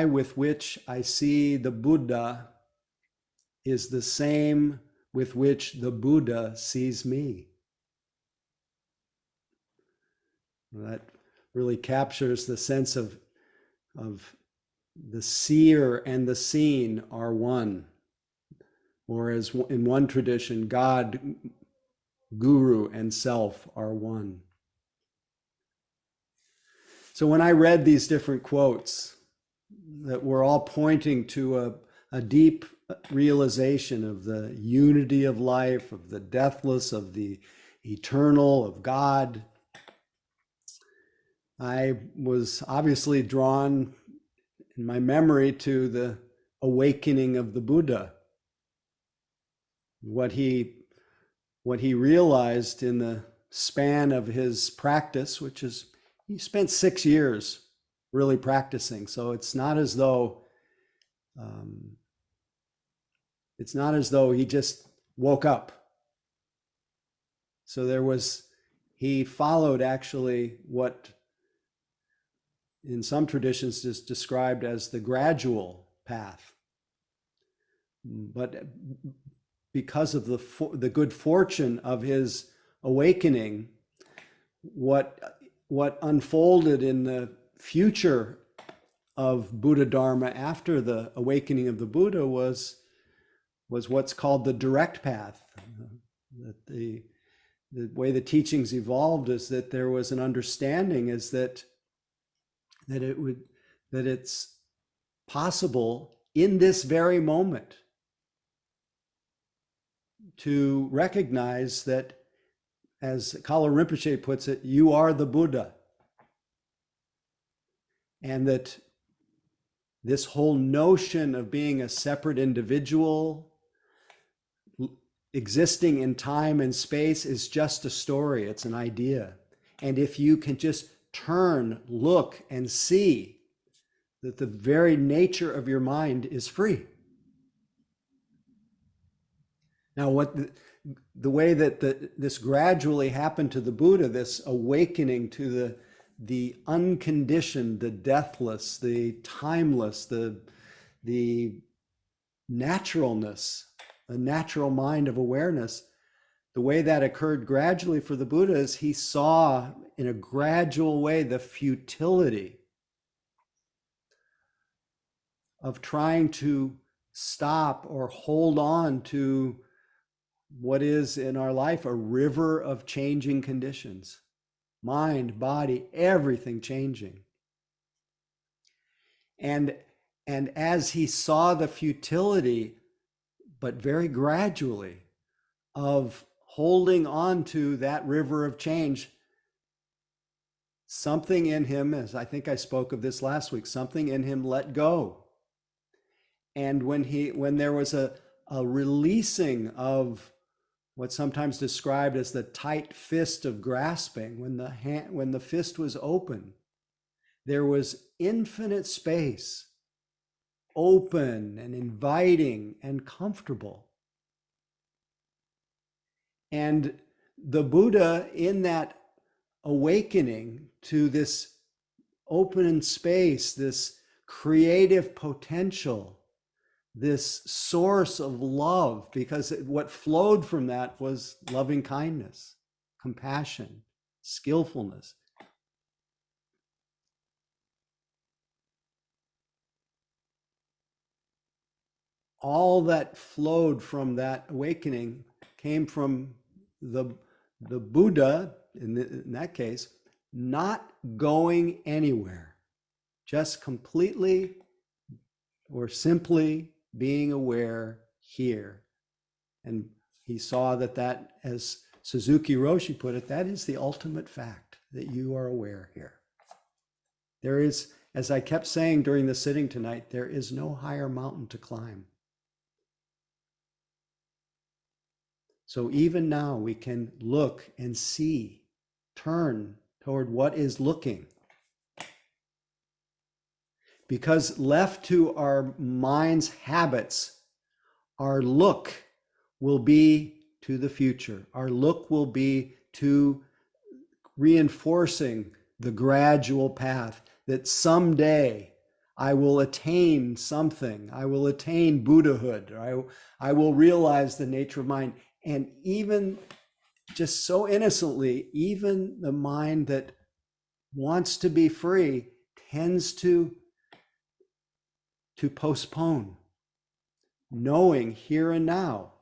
Speaker 1: with which I see the Buddha is the same with which the Buddha sees me. That really captures the sense of the seer and the seen are one. Or as in one tradition, God, Guru, and self are one. So when I read these different quotes that were all pointing to a deep realization of the unity of life, of the deathless, of the eternal, of God, I was obviously drawn in my memory to the awakening of the Buddha. What he realized in the span of his practice, which is he spent 6 years really practicing. So it's not as though he just woke up. So he followed actually what in some traditions is described as the gradual path. But because of the good fortune of his awakening, what unfolded in the future of Buddha Dharma after the awakening of the Buddha was what's called the direct path. That the way the teachings evolved is that there was an understanding is that it's possible in this very moment to recognize that, as Kala Rinpoche puts it, you are the Buddha. And that this whole notion of being a separate individual, existing in time and space, is just a story, it's an idea. And if you can just turn, look, and see that the very nature of your mind is free. Now, the way that this gradually happened to the Buddha, this awakening to the unconditioned, the deathless, the timeless, the naturalness, the natural mind of awareness, the way that occurred gradually for the Buddha is he saw in a gradual way the futility of trying to stop or hold on to what is in our life a river of changing conditions, mind, body, everything changing. And as he saw the futility, but very gradually, of holding on to that river of change, something in him, as I think I spoke of this last week, something in him let go. And when there was a releasing of what's sometimes described as the tight fist of grasping, when the fist was open, there was infinite space, open and inviting and comfortable. And the Buddha, in that awakening to this open space, this creative potential, this source of love, because what flowed from that was loving kindness, compassion, skillfulness. All that flowed from that awakening came from the Buddha, in that case, not going anywhere, just completely or simply being aware here. And he saw that, as Suzuki Roshi put it, that is the ultimate fact, that you are aware here. There is, as I kept saying during the sitting tonight, there is no higher mountain to climb. So even now we can look and see, turn toward what is looking. Because left to our mind's habits, our look will be to the future. Our look will be to reinforcing the gradual path that someday I will attain something. I will attain Buddhahood. Or I will realize the nature of mind. And even just so innocently, even the mind that wants to be free tends to postpone, knowing here and now,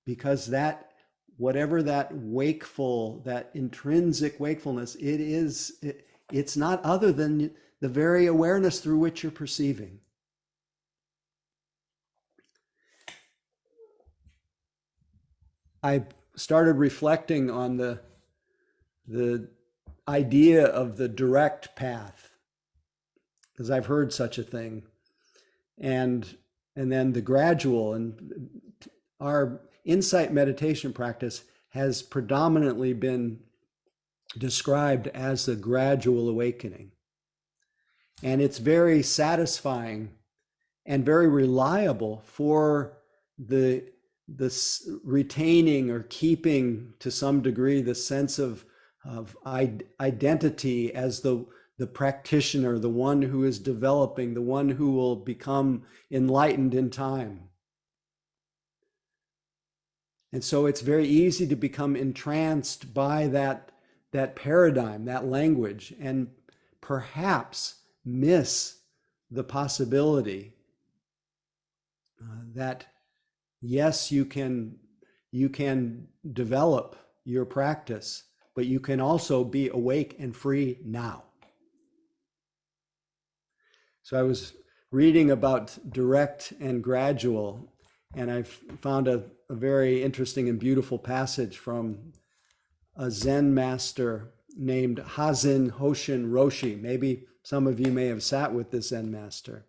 Speaker 1: because that, whatever that wakeful, that intrinsic wakefulness, it's not other than the very awareness through which you're perceiving. I started reflecting on the idea of the direct path, because I've heard such a thing, and then the gradual. And our insight meditation practice has predominantly been described as the gradual awakening, and it's very satisfying and very reliable for the retaining or keeping to some degree the sense of identity as the practitioner, the one who is developing, the one who will become enlightened in time. And so it's very easy to become entranced by that paradigm, that language, and perhaps miss the possibility that yes, you can develop your practice, but you can also be awake and free now. So I was reading about direct and gradual, and I found a very interesting and beautiful passage from a Zen master named Hazen Hoshin Roshi. Maybe some of you may have sat with this Zen master.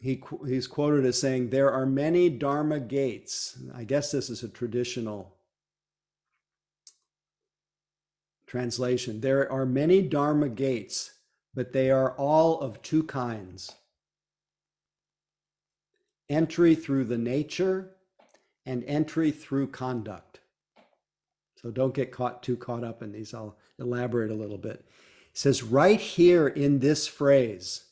Speaker 1: He's quoted as saying, "There are many Dharma gates." I guess this is a traditional translation. "There are many Dharma gates, but they are all of two kinds: entry through the nature and entry through conduct." So don't get too caught up in these. I'll elaborate a little bit. It says right here in this phrase,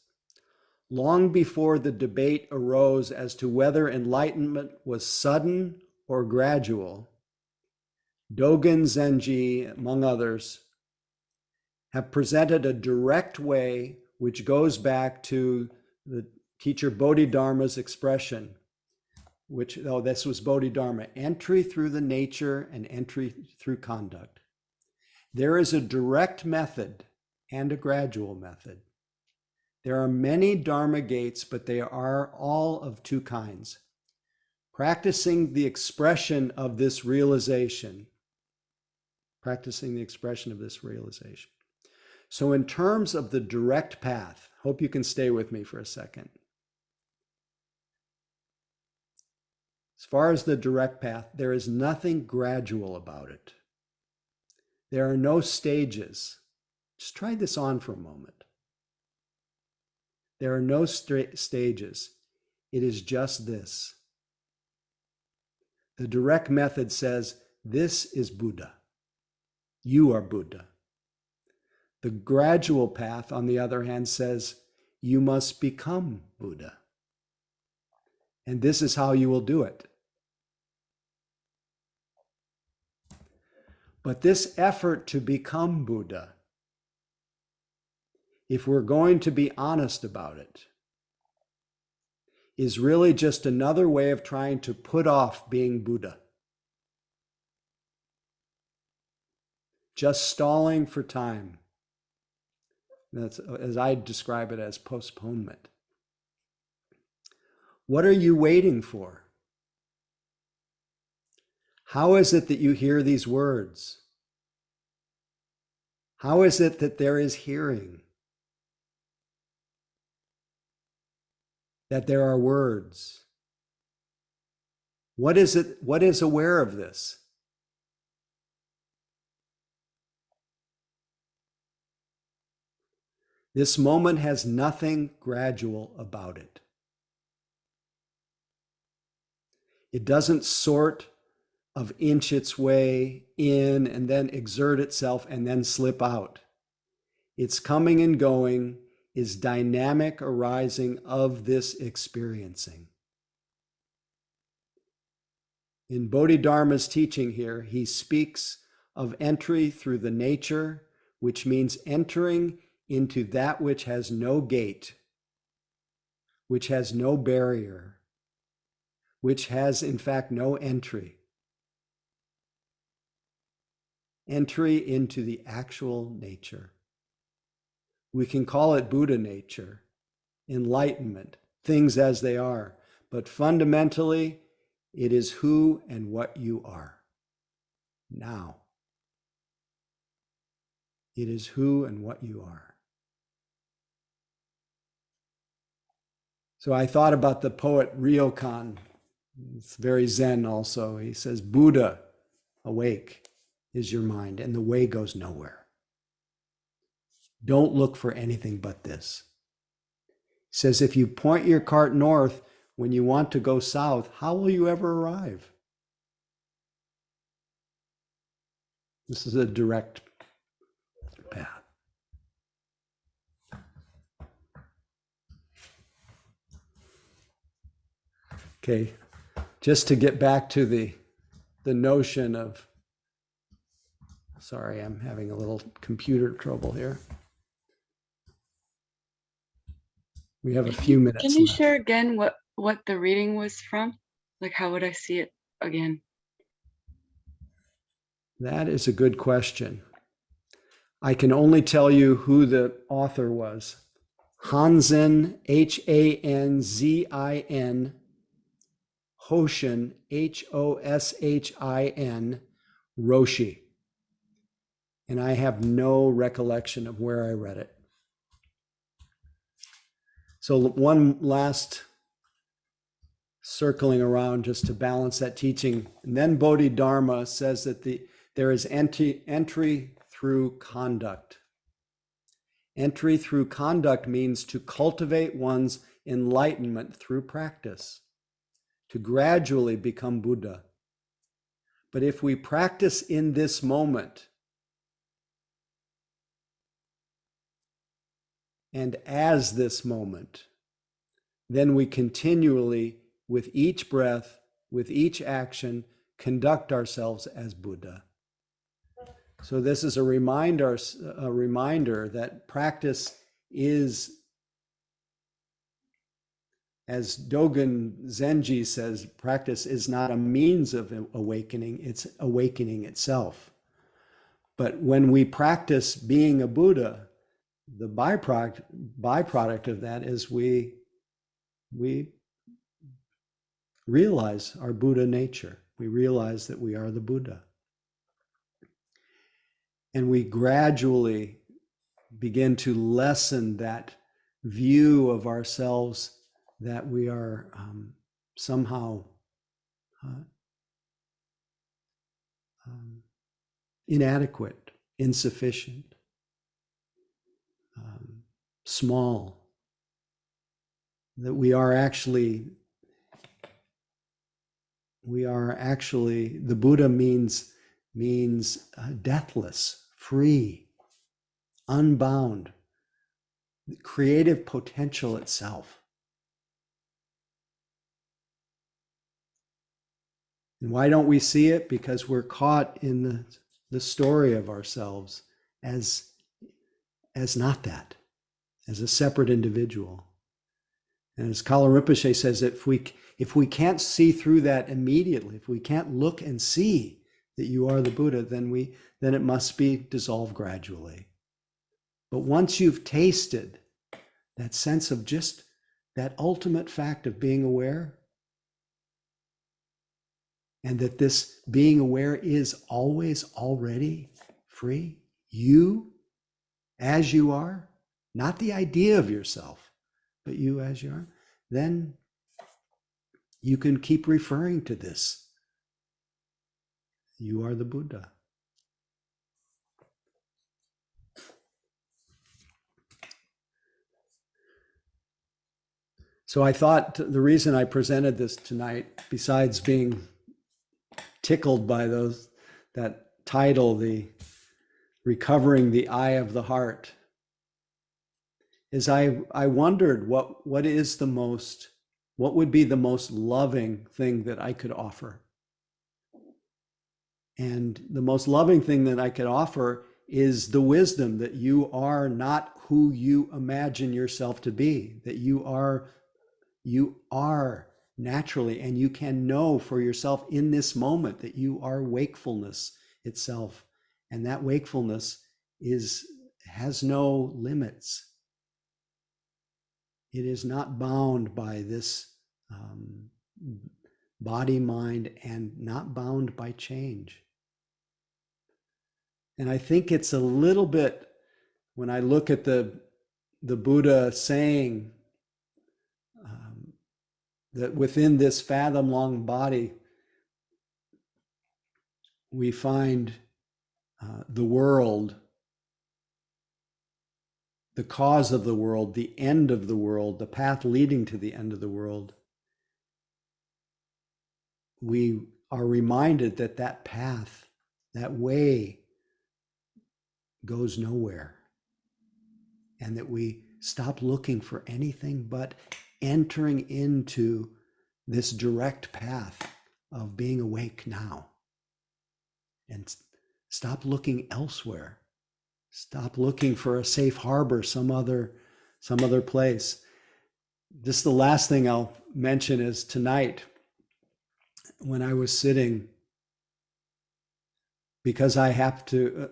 Speaker 1: long before the debate arose as to whether enlightenment was sudden or gradual, Dogen Zenji, among others, have presented a direct way which goes back to the teacher Bodhidharma's expression, this was Bodhidharma, entry through the nature and entry through conduct. There is a direct method and a gradual method. There are many Dharma gates, but they are all of two kinds. Practicing the expression of this realization. So in terms of the direct path, hope you can stay with me for a second. As far as the direct path, there is nothing gradual about it. There are no stages. Just try this on for a moment. There are no stages. It is just this. The direct method says, this is Buddha. You are Buddha. The gradual path, on the other hand, says you must become Buddha. And this is how you will do it. But this effort to become Buddha, if we're going to be honest about it, is really just another way of trying to put off being Buddha. Just stalling for time. That's, as I describe it, as postponement. What are you waiting for? How is it that you hear these words? How is it that there is hearing? That there are words? What is it? What is aware of this? This moment has nothing gradual about it. It doesn't sort of inch its way in and then exert itself and then slip out. Its coming and going is dynamic arising of this experiencing. In Bodhidharma's teaching here, he speaks of entry through the nature, which means entering into that which has no gate, which has no barrier, which has in fact no entry. Entry into the actual nature. We can call it Buddha nature, enlightenment, things as they are, but fundamentally, it is who and what you are now. It is who and what you are. So I thought about the poet Ryokan. It's very Zen also. He says, Buddha, awake, is your mind, and the way goes nowhere. Don't look for anything but this. He says, if you point your cart north when you want to go south, how will you ever arrive? This is a direct path. Okay, just to get back to the notion of, sorry, I'm having a little computer trouble here. We have a few minutes
Speaker 5: Can you
Speaker 1: left.
Speaker 5: share again what the reading was from? Like, how would I see it again?
Speaker 1: That is a good question. I can only tell you who the author was. Hanzin, Hanzin, Hoshin, Hoshin, Roshi. And I have no recollection of where I read it. So one last circling around just to balance that teaching. And then Bodhidharma says that there is entry through conduct. Entry through conduct means to cultivate one's enlightenment through practice, to gradually become Buddha. But if we practice in this moment and as this moment, then we continually, with each breath, with each action, conduct ourselves as Buddha. So this is a reminder that practice is, as Dogen Zenji says, practice is not a means of awakening, it's awakening itself. But when we practice being a Buddha, the byproduct of that is we realize our Buddha nature. We realize that we are the Buddha. And we gradually begin to lessen that view of ourselves that we are somehow inadequate, insufficient, small, that we are actually, the Buddha means deathless, free, unbound, the creative potential itself. And why don't we see it? Because we're caught in the story of ourselves as not that, as a separate individual. And as Kala Rinpoche says, if we can't see through that immediately, if we can't look and see that you are the Buddha, then it must be dissolved gradually. But once you've tasted that sense of just that ultimate fact of being aware, and that this being aware is always already free, you as you are, not the idea of yourself, but you as you are, then you can keep referring to this. You are the Buddha. So I thought the reason I presented this tonight, besides being tickled by that title, the Recovering the Eye of the Heart, is I wondered what would be the most loving thing that I could offer. And the most loving thing that I could offer is the wisdom that you are not who you imagine yourself to be, that you are naturally, and you can know for yourself in this moment that you are wakefulness itself. And that wakefulness has no limits. It is not bound by this body, mind, and not bound by change. And I think it's a little bit, when I look at the Buddha saying that within this fathom-long body, we find the world, the cause of the world, the end of the world, the path leading to the end of the world. We are reminded that that path, that way, goes nowhere. And that we stop looking for anything but entering into this direct path of being awake now. And stop looking elsewhere. Stop looking for a safe harbor, some other place. Just the last thing I'll mention is tonight, when I was sitting, because I have to,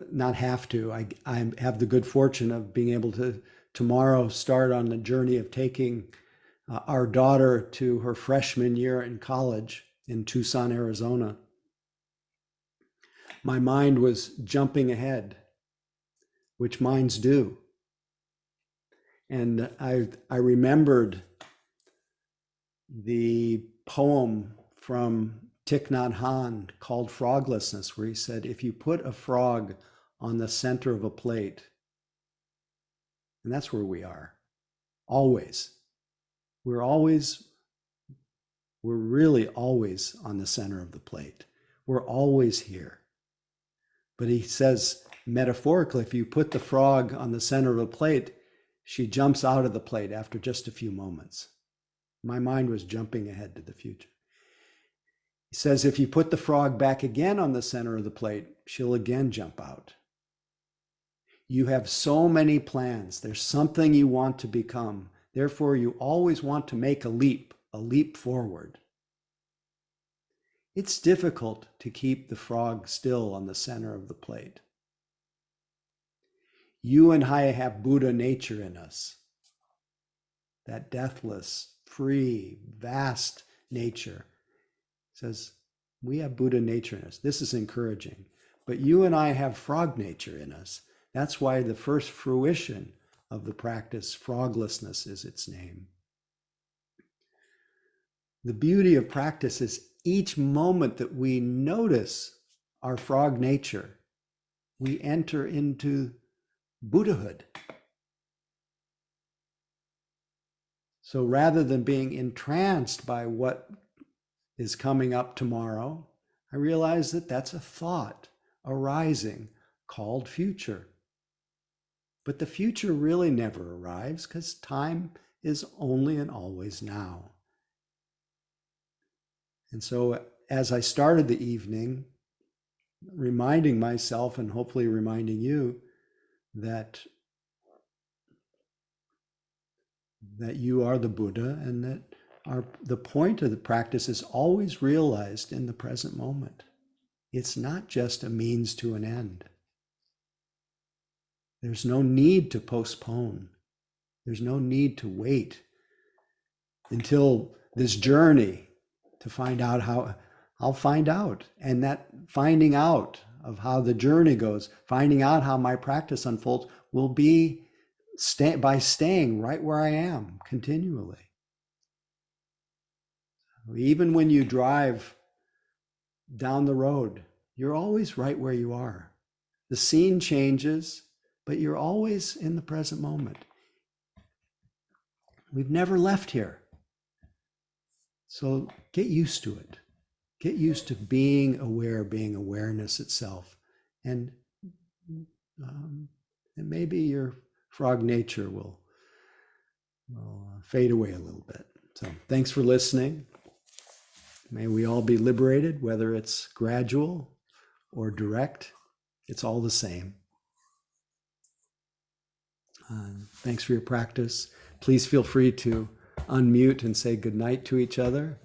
Speaker 1: I have the good fortune of being able to tomorrow start on the journey of taking our daughter to her freshman year in college in Tucson, Arizona. My mind was jumping ahead, which minds do. And I remembered the poem from Thich Nhat Hanh called Froglessness, where he said, if you put a frog on the center of a plate, and that's where we are, always. We're really always on the center of the plate. We're always here. But he says, metaphorically, if you put the frog on the center of a plate, she jumps out of the plate after just a few moments. My mind was jumping ahead to the future. He says, if you put the frog back again on the center of the plate, she'll again jump out. You have so many plans. There's something you want to become. Therefore, you always want to make a leap forward. It's difficult to keep the frog still on the center of the plate. You and I have Buddha nature in us, that deathless, free, vast nature. It says, we have Buddha nature in us. This is encouraging. But you and I have frog nature in us. That's why the first fruition of the practice, froglessness, is its name. The beauty of practice is each moment that we notice our frog nature, we enter into Buddhahood. So rather than being entranced by what is coming up tomorrow, I realize that that's a thought arising called future. But the future really never arrives because time is only and always now. And so as I started the evening, reminding myself and hopefully reminding you that you are the Buddha, and that the point of the practice is always realized in the present moment. It's not just a means to an end. There's no need to postpone. There's no need to wait until this journey to find out how. I'll find out. And that finding out of how the journey goes, finding out how my practice unfolds, will be by staying right where I am continually. Even when you drive down the road, you're always right where you are. The scene changes, but you're always in the present moment. We've never left here. So get used to it. Get used to being aware, being awareness itself. And maybe your frog nature will fade away a little bit. So thanks for listening. May we all be liberated, whether it's gradual or direct. It's all the same. Thanks for your practice. Please feel free to unmute and say goodnight to each other.